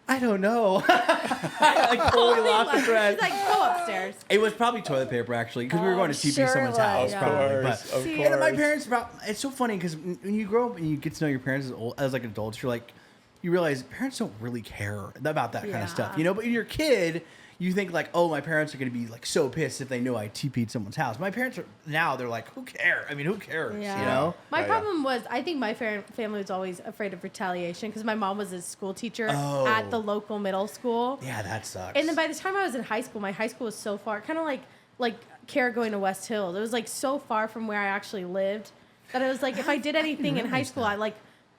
I don't know. I like totally lost the thread. He's like, go upstairs. It was probably toilet paper, actually, because we were going to TP sure someone's it house, was. probably. But Of See, course. and my parents, it's so funny because when you grow up and you get to know your parents as like adults, you realize parents don't really care about that kind Yeah. of stuff, you know. But when you're a kid, you think like, oh, my parents are going to be like so pissed if they know I TP'd someone's house. My parents they're like, who cares? I mean, who cares? Yeah. You know? My Yeah, problem was, I think my family was always afraid of retaliation because my mom was a school teacher Oh. at the local middle school. Yeah, that sucks. And then by the time I was in high school, my high school was so far, kind of like Cara going to West Hills. It was like so far from where I actually lived that I was like, if I did anything in high school,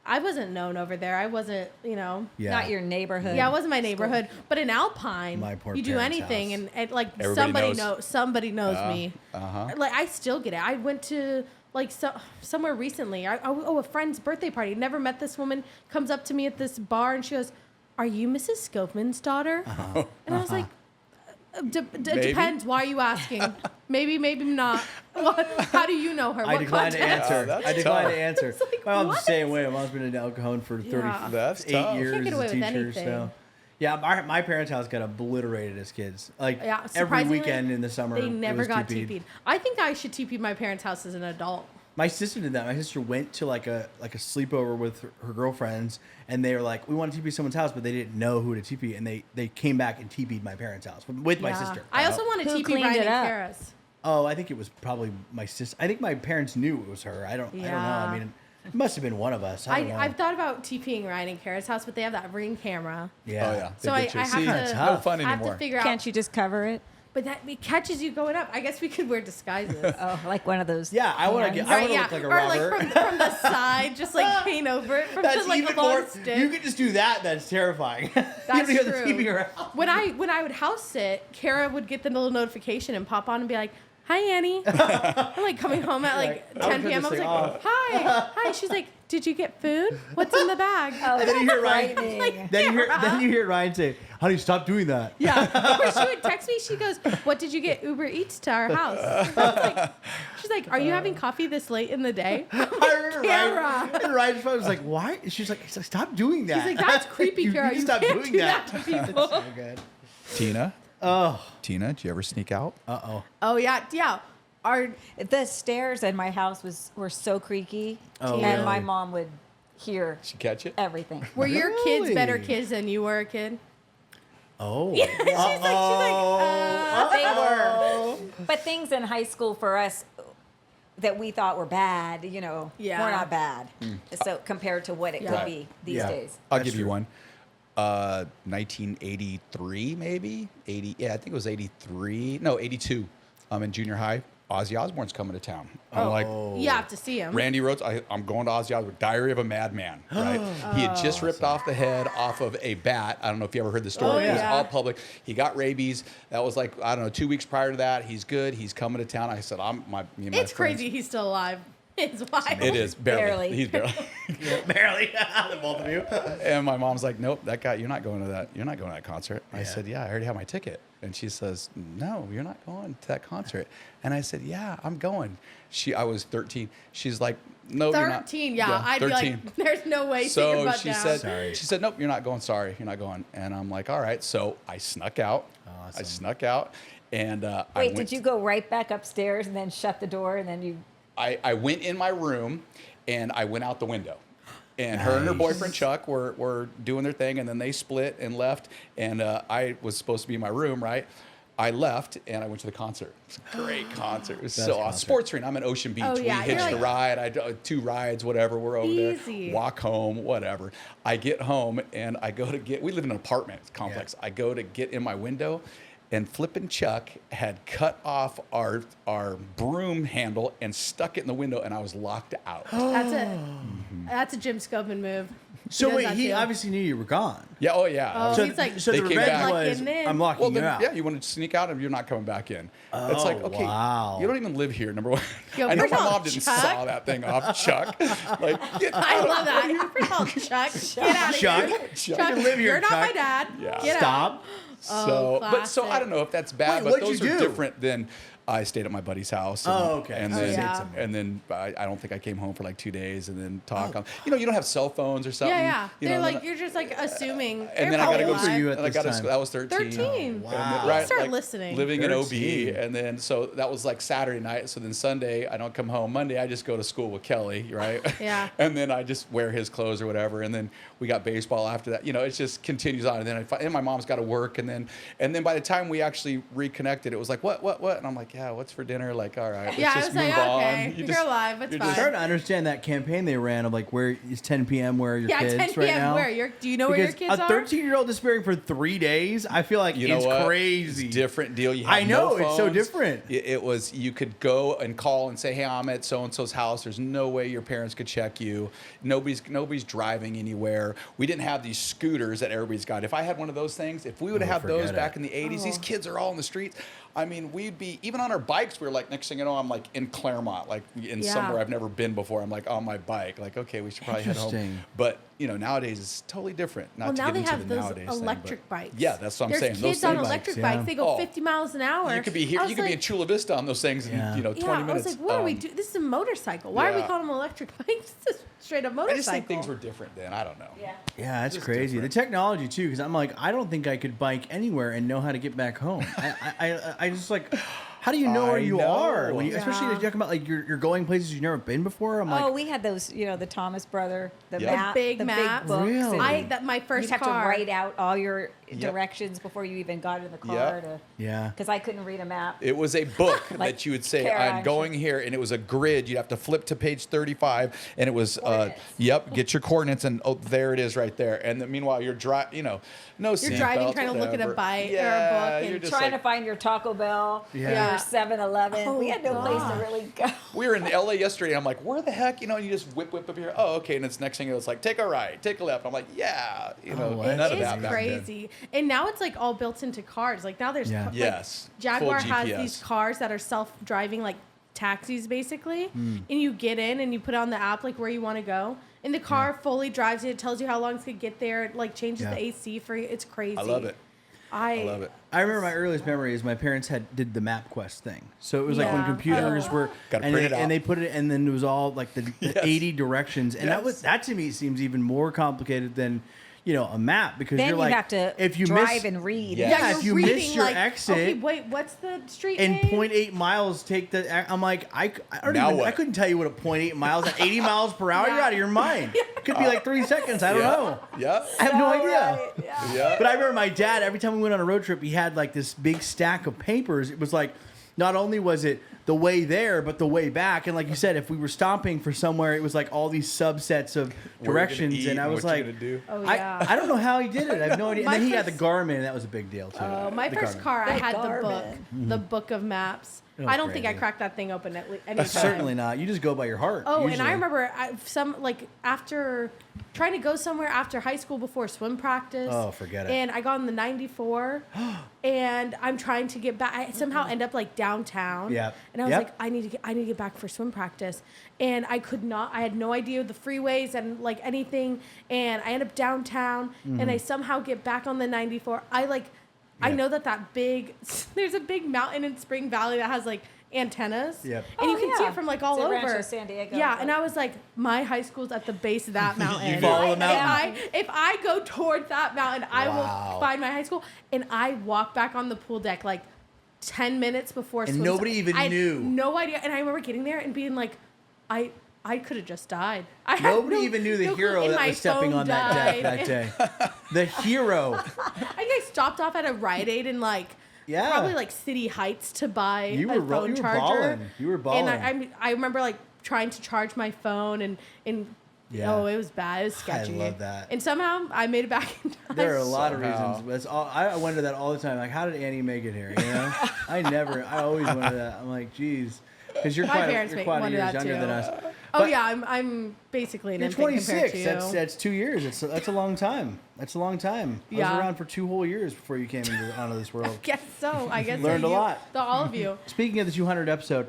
I wasn't known over there. I wasn't, you know. yeah. not your neighborhood. Yeah, it wasn't my neighborhood, but in Alpine, My poor you do parents' anything, house. and like Everybody somebody knows me. Uh-huh. Like I still get it. I went to like somewhere recently. A friend's birthday party. Never met this woman. Comes up to me at this bar and she goes, "Are you Mrs. Scopeman's daughter?" And I was like, "Depends. Why are you asking? maybe not. How do you know her? I What declined to context?" answer. that's I declined tough. to answer. like, My mom's the what? same way. My mom's been in El Cajon for 38 Yeah. That's tough. years Can't get as away a with teacher. anything. So, yeah, my parents' house got obliterated as kids. Like Yeah, every surprisingly, weekend in the summer, they never it was got TP'd. TP'd. I think I should TP my parents' house as an adult. My sister did that. My sister went to like a sleepover with her girlfriends, and they were like, "We want to TP someone's house," but they didn't know who to TP, and they came back and TP'd my parents' house with my Yeah. sister. I also want to Who TP cleaned Ryan it and up? Kara's. Oh, I think it was probably my sister. I think my parents knew it was her. I don't know. Yeah. I mean, it must have been one of us. I don't know. I've thought about TPing Ryan and Kara's house, but they have that Ring camera. yeah. Oh yeah. So They I get you. have See, to- no fun I have anymore. to figure out. Can't you just cover it? But it catches you going up. I guess we could wear disguises. Oh, like one of those. Yeah, I want to get. I hands. want to look like a or robber. like from the side, just like paint over it from That's just like even a long more. stick. You could just do that. That's terrifying. That's you don't have to true. TP around. When I would house sit, Cara would get the little notification and pop on and be like, "Hi, Annie." I'm like coming home at like Like, I would 10 turn p.m. I this was thing like, off. "Hi." She's like, "Did you get food? What's in the bag?" Oh, And then you hear Ryan. frightening. Like, Then Cara. you hear Ryan say, "Honey, stop doing that." Yeah. Or she would text me. She goes, "What did you get Uber Eats to our house?" I was like, she's like, "Are you having coffee this late in the day?" I remember Cara. Ryan. And Ryan's phone was like, "Why?" She's like, "Stop doing that." He's like, "That's creepy, You Cara. need to You stop can't doing do that." that to people." So good. Tina, Oh. did you ever sneak out? Oh. Oh yeah. The stairs in my house were so creaky, Oh, and really? my mom would hear Did you catch it? everything. Were your kids Really? better kids than you were a kid? Oh. She's like, They were, but things in high school for us that we thought were bad, Yeah. were not bad. So compared to what it Yeah. could Right. be these Yeah. days. I'll That's give you true. one. 1983, maybe 80. Yeah, I think it was 83. No, 82. I'm in junior high. Ozzy Osbourne's coming to town. I'm like, You have to see him. Randy Rhoads. I'm going to Ozzy Osbourne. Diary of a Madman. Right. He had just ripped off the head off of a bat. I don't know if you ever heard the story. Oh, It was yeah. all public. He got rabies. That was like, I don't know, 2 weeks prior to that. He's good. He's coming to town. I said, me and my It's friends- crazy he's still alive. It's wild. It is barely. Barely. He's barely. Barely. The both of you. And my mom's like, nope, that guy, you're not going to that concert. I Yeah. said, yeah, I already have my ticket. And she says, no, you're not going to that concert. And I said, yeah, I'm going. I was 13. She's like, no, you're not. 13, yeah. I'd be like, there's no way. Sit your So butt she down. said, Sorry. she said, nope, you're not going. Sorry, you're not going. And I'm like, all right. So I snuck out. Awesome. I snuck out. And I Wait, went, did you go right back upstairs and then shut the door and then you? I went in my room and I went out the window. And her and her boyfriend Chuck were doing their thing, and then they split and left. And I was supposed to be in my room, right? I left and I went to the concert. It was a great concert. It was Best so awesome. concert. Sports arena. I'm in Ocean Beach. Oh, yeah, We you're hitched a like- ride. I 2 rides, whatever. We're over Easy. there. Walk home, whatever. I get home and I go to get. We live in an apartment complex. Yeah. I go to get in my window, and flippin' Chuck had cut off our broom handle and stuck it in the window, and I was locked out. That's a Jim Scopin move. So does wait, that he too. obviously knew you were gone. Yeah. Oh yeah. Oh, So, he's like, so They the came revenge back. was, Like, in. I'm locking Well, you then, out. yeah, you want to sneak out and you're not coming back in. It's like, Oh, okay, wow. you don't even live here, number one. Yo, I know first my of all, mom didn't Chuck. saw that thing off, Chuck. Like, get I out. love that. First of all, Chuck, get out of Chuck? here. Chuck. Chuck, You can live here, you're not my Chuck. dad. Yeah. Get Stop. out. So, but so I classic. don't know if that's bad, Wait, but what'd those you are do? different than I stayed at my buddy's house. And, Oh, okay. And Oh, then, yeah. and then I don't think I came home for like 2 days and then talk on. You know, you don't have cell phones or something. Yeah, yeah. You They're know, like, then- you're just like assuming. and then I How gotta old go. were you at and I this got to. time? I was 13. 13. Wow. Right, Start listening. Living in OB, 13. and then so that was like Saturday night. So then Sunday, I don't come home. Monday, I just go to school with Kelly, right? Yeah. And then I just wear his clothes or whatever. And then we got baseball after that. You know, it just continues on. And then and my mom's got to work. And then by the time we actually reconnected, it was like, what? And I'm like, yeah, what's for dinner? Like, all right, let's Yeah, I just was move like, on. okay, you're alive, it's you're fine. I'm starting to understand that campaign they ran of like, where is 10 p.m. Where are your Yeah, kids 10 p.m. right now? Do you know where your Because kids a are? 13-year-old disappearing for 3 days, I feel like You know it's what? crazy. It's a different deal. You have I know, no it's so phones. different. It was, you could go and call and say, hey, I'm at so-and-so's house. There's no way your parents could check you. Nobody's driving anywhere. We didn't have these scooters that everybody's got. If I had one of those things, if we would have had those forget back it. in the 80s, these kids are all in the streets. I mean, we'd be, even on our bikes, we were like, next thing you know, I'm like in Claremont, like in Yeah. somewhere I've never been before. I'm like on my bike, like, okay, we should probably head home. Interesting. But, you know, nowadays it's totally different. Not Well, to now get they into have the those nowadays thing, electric but- bikes. Yeah, that's what I'm There's saying. kids Those on things- electric yeah. bikes. They go Oh. 50 miles an hour. You could be here. I You was could be in like- Chula Vista on those things in, Yeah. 20 Yeah, I minutes. was like, what are we doing? This is a motorcycle. Why are we yeah. calling them electric bikes? This is straight up motorcycle. I just think things were different then. I don't know. Yeah. Yeah, that's Just crazy. different. The technology too, because I'm like, I don't think I could bike anywhere and know how to get back home. I just like, how do you know where I you know. are? When you, especially Yeah. if you're talking about like you're going places you've never been before. I'm like, Oh, we had those, the Thomas brother, the Yep. map, The big maps. books. Really? and My first you'd have car. to write out all your Yep. directions before you even got in the car. Yep. yeah. Because I couldn't read a map. It was a book Like that you would say, Cara, I'm I'm going here, and it was a grid. You'd have to flip to page 35, and it was, Coordinates. yep, get your coordinates, and oh, there it is right there. And then meanwhile, you're driving, no You're driving, seatbelts, trying to look at a whatever. bike or a Yeah, book you're and just Trying like, to find your Taco Bell, Yeah. your 7-Eleven. Oh, we had no place to gosh. really go. we were in LA yesterday, and I'm like, where the heck? You know, and you just whip up here. Oh, okay. And it's next thing, it's like, take a right, take a left. I'm like, yeah. You know, what? none It of is that back then. crazy. And now it's like all built into cars. Like now there's Yeah. like, Yes, Jaguar full has GPS. these cars that are self-driving like taxis basically. Hmm. And you get in and you put on the app like where you want to go. And the car fully drives it. It tells you how long it's going to get there. It like changes Yeah. the AC for you. It's crazy. I love it. I love it. I remember my earliest memory is my parents did the MapQuest thing. So it was like when Yeah. computers Oh. were Gotta and print they, it out. and they put it and then it was all like the Yes. 80 directions and that to me seems even more complicated than a map because Then you're you like have to if you drive miss and read. Yeah. Yeah, if you're you miss reading, your like, exit okay, wait, what's the street in name? 0.8 miles take the I'm like I don't Now even I what? couldn't tell you what a 0.8 miles at 80 miles per hour Yeah. you're out of your mind. It could be like 3 seconds. I don't know. Yeah. I have no So idea. right, yeah. Yeah. But I remember my dad, every time we went on a road trip, he had like this big stack of papers. It was like, not only was it the way there, but the way back. And like you said, if we were stopping for somewhere, it was like all these subsets of Where you're gonna directions. eat And I was what like, you're gonna do. Oh, yeah. I don't know how he did it. I have no idea. And My then he had the first- Garmin, and that was a big deal too. My The first Garmin. car, I The had the book, Garmin. the book of maps. Oh, I don't think I crazy. cracked that thing open at any time. Certainly not. You just go by your heart. Oh, and usually. I remember after trying to go somewhere after high school before swim practice. Oh, forget it. And I got on the 94, and I'm trying to get back. I somehow end up like downtown. Yep. And I was Yep. like, I need to get back for swim practice. And I had no idea the freeways and like anything. And I end up downtown and I somehow get back on the 94. I know that there's a big mountain in Spring Valley that has like antennas. Yep. And you Oh, can see yeah. it from like all It's in over. Rancho San Diego, Yeah. but- And I was like, my high school's at the base of that mountain. You follow the mountain. If I go towards that mountain, I Wow. will find my high school. And I walk back on the pool deck like 10 minutes before And swim nobody start. even I had knew. no idea. And I remember getting there and being like, I could have just died. I had Nobody even knew the no clue. hero And that my was stepping phone on that deck died. that day. The hero. I think I stopped off at a Rite Aid in like Yeah. probably like City Heights to buy You a were phone charger. balling. You were balling. And I remember like trying to charge my phone and Yeah. oh, it was bad. It was sketchy. love that. And somehow I made it back in time. There are a lot of Somehow. reasons. That's all. I wonder that all the time. Like, how did Annie make it here? You know, I always wonder that. I'm like, geez, because you're My quite, parents you're quite a wondered years that younger too. than us. Oh But yeah, I'm basically an You're infant compared 26. to you. That's 2 years. That's a long time. That's a long time. I Yeah. was around for 2 whole years before you came onto this world. Guess so. I guess Learned so. a lot. All of you. Speaking of the 200 episode,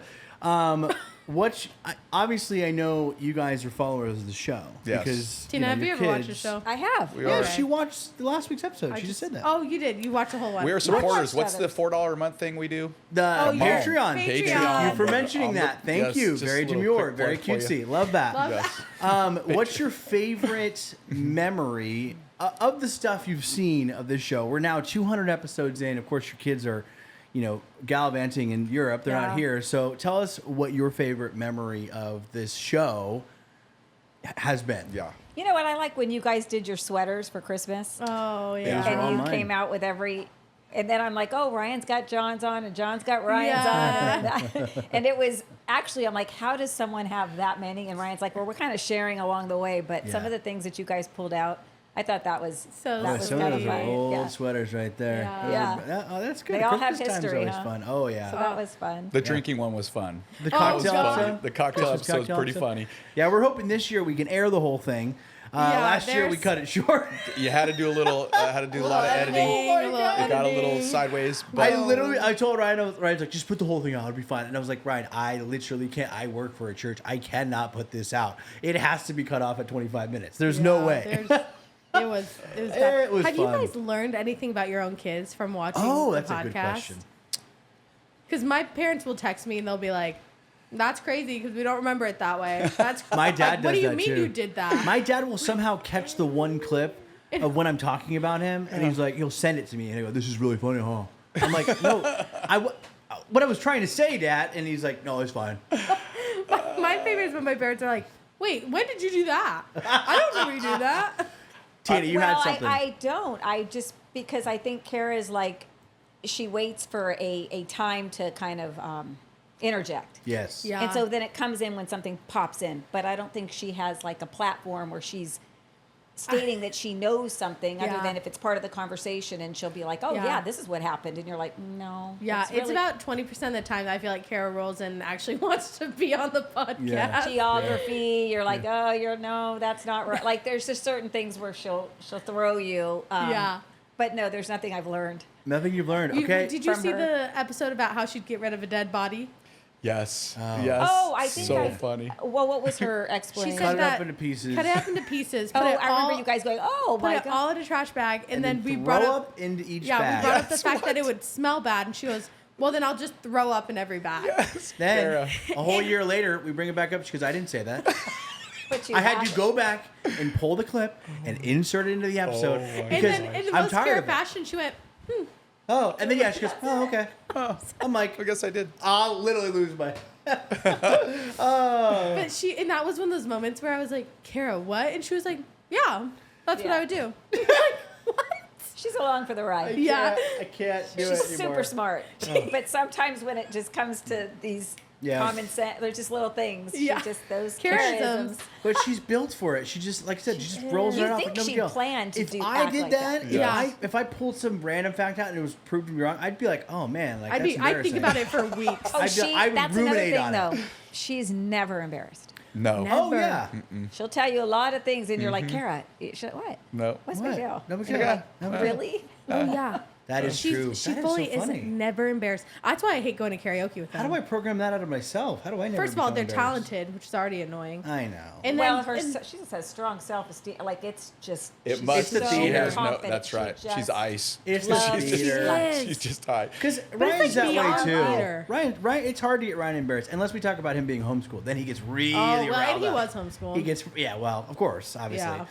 obviously I know you guys are followers of the show. Yes. Because Tina, have your you ever watched the kids- show? I have. We Yeah, are. she watched the last week's episode. I She just said that. Oh, you did. You watched the whole one. We are watched supporters. What's the others. $4 a month thing we do? The Oh, yeah. Patreon. Patreon. Thank you for I'll mentioning look- that. Thank yes, you. just Very a little demure. quick Very plug for you. cutesy. Love that. Love Yes. What's your favorite memory of the stuff you've seen of this show? We're now 200 episodes in. Of course, your kids are, gallivanting in Europe. They're not Yeah. here. So tell us what your favorite memory of this show has been. Yeah. You know what? I like when you guys did your sweaters for Christmas. Oh Those yeah. are all And you mine. came out with every, and then I'm like, oh, Ryan's got John's on, and John's got Ryan's on, and it was actually, I'm like, how does someone have that many? And Ryan's like, well, we're kind of sharing along the way, but some Yeah. of the things that you guys pulled out, I thought that was So that was Some kind of of those are fun. old Yeah. sweaters right there. Yeah. Those Yeah. are- oh, that's good. They all have Christmas time's history, always huh? fun. Oh yeah. So that was fun. The drinking one was fun. The Oh, cocktail God. episode. The cocktail Christmas episode's cocktail pretty episode. funny. Yeah, we're hoping this year we can air the whole thing. Yeah, Last year we there's- cut it short. You had to do a little, a lot of editing. Oh my God. You got a little sideways. I told Ryan's like, just put the whole thing out. It'll be fine. And I was like, Ryan, I literally can't. I work for a church. I cannot put this out. It has to be cut off at 25 minutes. There's no way. It was bad. It was Have fun. you guys learned anything about your own kids from watching Oh, the that's a podcast? good question. Because my parents will text me and they'll be like, "That's crazy because we don't remember it that way." That's My dad What does do you that, mean too. you did that? My dad will somehow catch the one clip of when I'm talking about him, and he's like, he'll send it to me, and he go, "This is really funny, huh?" I'm like, "No, what I was trying to say, Dad," and he's like, "No, it's fine." My favorite is when my parents are like, "Wait, when did you do that? I don't remember you do that." Tina, you well, had something. I don't. I just, because I think Kara's like, she waits for a time to kind of interject. Yes. Yeah. And so then it comes in when something pops in. But I don't think she has like a platform where she's stating that she knows something Yeah. other than if it's part of the conversation and she'll be like, oh, Yeah. yeah, this is what happened. And you're like, no. Yeah, it's really about 20% of the time that I feel like Cara rolls in and actually wants to be on the podcast. Yeah. geography. You're like, oh, no, that's not right. Like there's just certain things where she'll throw you. Yeah. But no, there's nothing I've learned. Nothing you've learned. You- Okay. Did you From see her. the episode about how she'd get rid of a dead body? Yes. Oh. Yes. Oh, I think so I- funny. Well, what was her She explanation? said Cut it that up into pieces. Cut it up into pieces. Oh, Put it I remember all, you guys going, oh put my it God. all in a trash bag, and then we throw brought up into each yeah, bag. we brought up the Yes, fact that it what? would smell bad, and she goes, "Well, then I'll just throw up in every bag." Then Cara. a whole year later, we bring it back up because I didn't say that. But you I had have to it. go back and pull the clip and insert it into the episode Oh my And because then in the I'm most tired Cara of it. fashion, she went, Oh, and then yeah, she goes, "Oh, okay." I'm like, I guess I did. I'll literally lose my. but and that was one of those moments where I was like, "Cara, what?" And she was like, "Yeah, that's what Yeah. I would do." She's along for the ride. Yeah. I can't do She's it anymore. super smart. But sometimes when it just comes to these Yeah. common sense, they're just little things. Yeah. She just, those Charisms. charisms. But she's built for it. She just, like I said, she just rolls You right off. think Like no she big deal. planned to if do I act did like that, that? if Yeah. if I pulled some random fact out and it was proved to be wrong, I'd be like, oh man, like I'd that's think embarrassing. about it for weeks. Oh, I would that's another ruminate thing, on it. though. She's never embarrassed. No. Never. Oh yeah. She'll tell you a lot of things, and you're like, Cara, what? No. What's What? my deal? No big Yeah. deal. No big deal. Really? Oh yeah. That is true. She That is fully so is funny. never embarrassed. That's why I hate going to karaoke with them. How do I program that out of myself? How do I never First of all, become they're embarrassed? talented, which is already annoying. I know. And Well, then she just has strong self-esteem. Like it's just. It she's must. the so She has no. confident. That's She right. just She's ice. It's the loves theater. life. She's just high. Because it's Ryan's like that way beyond too. theater. Ryan, it's hard to get Ryan embarrassed unless we talk about him being homeschooled. Then he gets really well, riled and he up. was homeschooled. He gets well, of course, obviously. Yeah.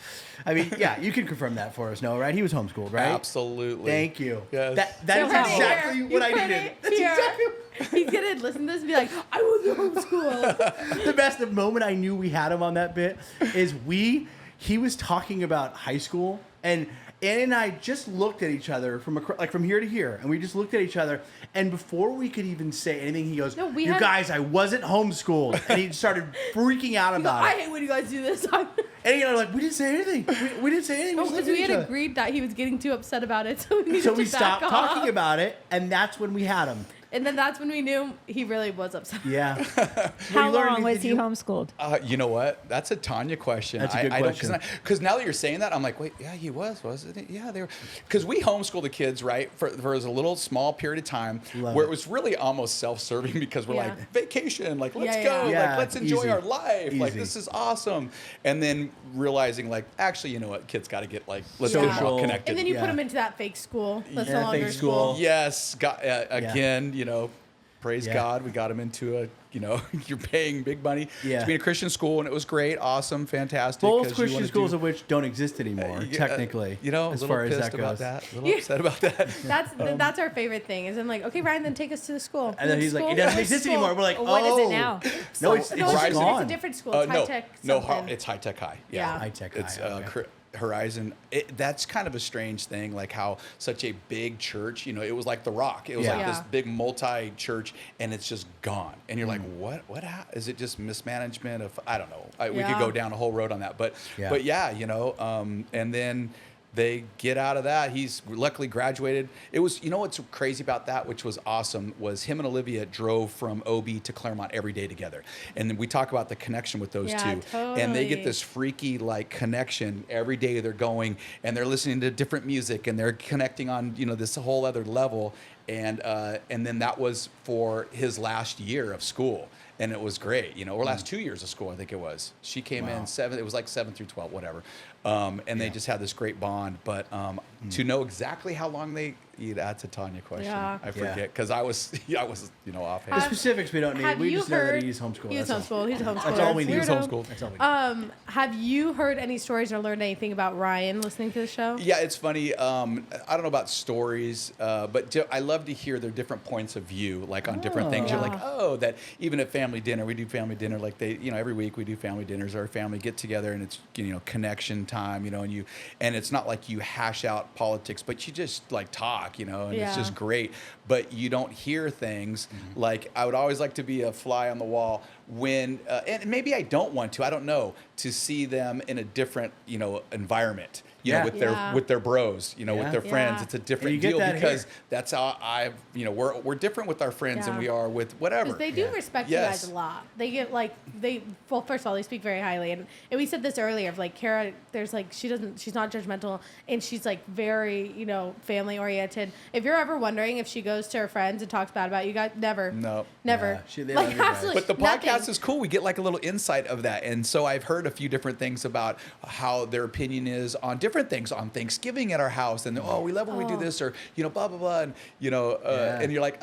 I mean, yeah, you can confirm that for us, no? Right? He was homeschooled, right? Absolutely. Thank you. Yes. That You is heard it exactly here. what You I heard needed. it That's here. exactly. He's gonna listen to this and be like, I was homeschooled. The best moment I knew we had him on that bit is he was talking about high school, and Annie and I just looked at each other from here to here, and we just looked at each other, and before we could even say anything, he goes, No, we "You had- guys, I wasn't homeschooled," and he started freaking out about I it. hate when you guys do this. And you know, like, we didn't say anything. We didn't say anything. No, just because looked we at had each other. agreed that he was getting too upset about it, so we needed So we to back stopped off. talking about it, and that's when we had him. And then that's when we knew he really was upset. Yeah. How You learned long was did he you- homeschooled? You know what? That's a Tanya question. That's a good question. Because now that you're saying that, I'm like, wait, yeah, he wasn't he? Yeah, they were. Because we homeschool the kids, right, for a little small period of time Love where it. it was really almost self-serving because we're Yeah. like, vacation, like, let's Yeah, go, yeah. Yeah, like, let's enjoy easy. our life, like, Easy. this is awesome. And then realizing, like, actually, you know what? Kids got to get, like, let's get them Social. all connected. And then you Yeah. put him into that fake school. That's Yeah, no longer fake school. school. Yes, again, you know, praise Yeah. God, we got him into a, you know, you're paying big money Yeah. to be in a Christian school, and it was great, awesome, fantastic. Both 'cause you Christian wanna schools do- of which don't exist anymore, Yeah, technically. you know, a as little far as pissed that about goes. that, a little Yeah. upset about that. That's our favorite thing. Is I'm like, okay, Ryan, then take us to the school. And then he's like, School? it doesn't Which exist school? anymore. We're like, oh. What is it now? No, it's No, just it's gone. a different school. It's high no, tech. no, something. it's high tech high. Yeah. High tech It's high, okay. Horizon. That's kind of a strange thing, like how such a big church, you know, it was like The Rock. It was Yeah. like this Yeah. big multi-church, and it's just gone. And you're like, Mm. what? Is it just mismanagement of? I don't know. We Yeah. could go down a whole road on that, but Yeah. yeah, you know. And then they get out of that. He's luckily graduated. It was, you know, what's crazy about that, which was awesome, was him and Olivia drove from OB to Claremont every day together. And then we talk about the connection with those Yeah, two. And they get totally. this freaky like connection every day. They're going and they're listening to different music and they're connecting on, you know, this whole other level. And then that was for his last year of school. And it was great, you know, or last 2 years of school, I think it was. She came Wow. in it was like 7 through 12, whatever. And they just had this great bond. But to know exactly how long that's a Tanya question. Yeah. I forget because I was, you know, The offhand. specifics we don't need. Have We you just know that heard? he's homeschooled. He was that's all. homeschooled. He's a homeschooler. That's all we need. He was Weirdo. homeschooled. That's all we need. Have you heard any stories or learned anything about Ryan listening to the show? Yeah, it's funny. I don't know about stories, but I love to hear their different points of view, like on different things. You're like, Yeah. oh, that even at family dinner, we do family dinner. Like every week we do family dinners. Our family get together and it's connection time. And it's not like you hash out politics, but you just like talk, and it's Yeah. just great. But you don't hear things like I would always like to be a fly on the wall when, and maybe I don't want to. I don't know, to see them in a different environment. Yeah. With their bros, with Yeah. their friends. Yeah. It's a And different you get deal that because here. that's how we're different with our friends than Yeah. we are with whatever. Because they do Yeah. respect Yes. you guys a lot. They get well, first of all, they speak very highly. And we said this earlier of like Cara, she's not judgmental and she's like very, family oriented. If you're ever wondering if she goes to her friends and talks bad about you guys, never. No. Never. Yeah, they love you guys. absolutely. But the nothing. podcast is cool. We get like a little insight of that. And so I've heard a few different things about how their opinion is on different things, on Thanksgiving at our house. And, we love when we do this or, blah, blah, blah. And, and you're like,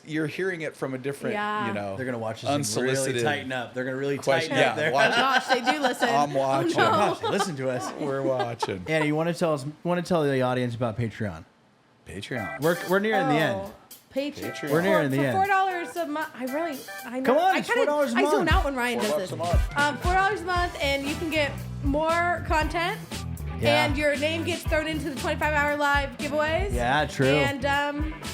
you're hearing it from a different, Yeah. They're gonna watch this thing unsolicited really tighten up. They're gonna really question. tighten up Yeah, there. watch Oh, gosh, they do listen. I'm watching. Oh, no. Gosh, they listen to us. We're watching. Annie, you want to tell the audience about Patreon? Patreon. We're nearing the end. Patreon. We're nearing the end. For $4 a month, I know. Come on, I it's kinda- $4 a I zone month. out when Ryan does this. $4 a month. $4 a month, and you can get more content. Yeah. And your name gets thrown into the 25-hour live giveaways. Yeah, true. And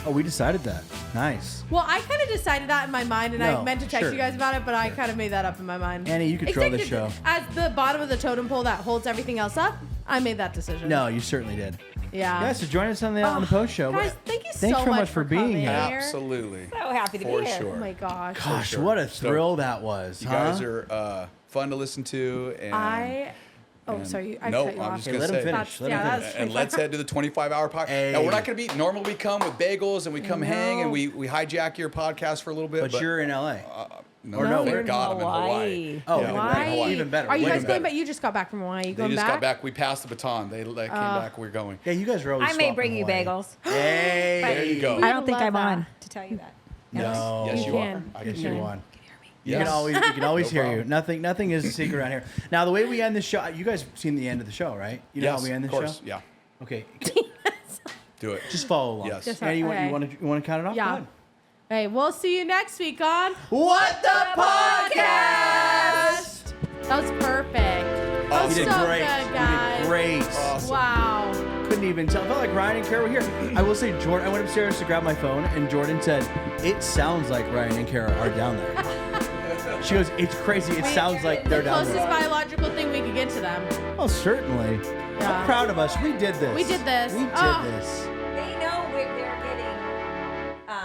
Oh, we decided that. Nice. well, I kind of decided that in my mind, and No, I meant to text sure. you guys about it, but I kind of made that up in my mind. Annie, you control this show. As the bottom of the totem pole that holds everything else up, I made that decision. No, you certainly did. Yeah. Yeah, so join us on the post show. Guys, thank you Thanks so so much for being coming here. here. Absolutely. So happy to For be here. sure. Oh my gosh. Gosh, sure. what a So, thrill that was. You huh? guys are fun to listen to. And I Oh, And sorry, I no, cut you I'm off. just Hey, gonna let him say. finish. That's, Let him yeah, finish. that's And let's head to the 25-hour podcast. Hey. Now, we're not going to be, normally we come with bagels and we come hang and No. we hijack your podcast for a little bit. But you're in LA. no, or no, thank you're in God I'm in Hawaii. Hawaii. Oh, Yeah, Hawaii. we're in Hawaii. Even better. Are you Way guys going better. back? You just got back from Hawaii. You They going just back? got back. We passed the baton. They came back. We're going. Yeah, you guys are always I may swapping bring you Hawaii. bagels. Hey. There you go. I don't think love I'm that. on to tell you that. No. Yes, you can. are. I Yes, can you hear you. won. Can you hear me? You Yes. can always No hear you. problem. Nothing is a secret around here. Now, the way we end the show, you guys have seen the end of the show, right? You know Yes, how we end the of course. show? Yeah. Okay. Do it. Just follow along. Yes. Just- And you okay. want to count it off? Go Yeah. ahead. Hey, we'll see you next week on What the Podcast. That was perfect. That was You did so great. good, guys. You did great. Awesome. Wow. Couldn't even tell. I felt like Ryan and Cara were here. I will say, Jordan. I went upstairs to grab my phone, and Jordan said, "It sounds like Ryan and Cara are down there." She goes, "It's crazy. It sounds like they're down Closest there." biological thing we could get to them. Well, certainly. Yeah. I'm proud of us. We did this. We did this. We did Oh. this.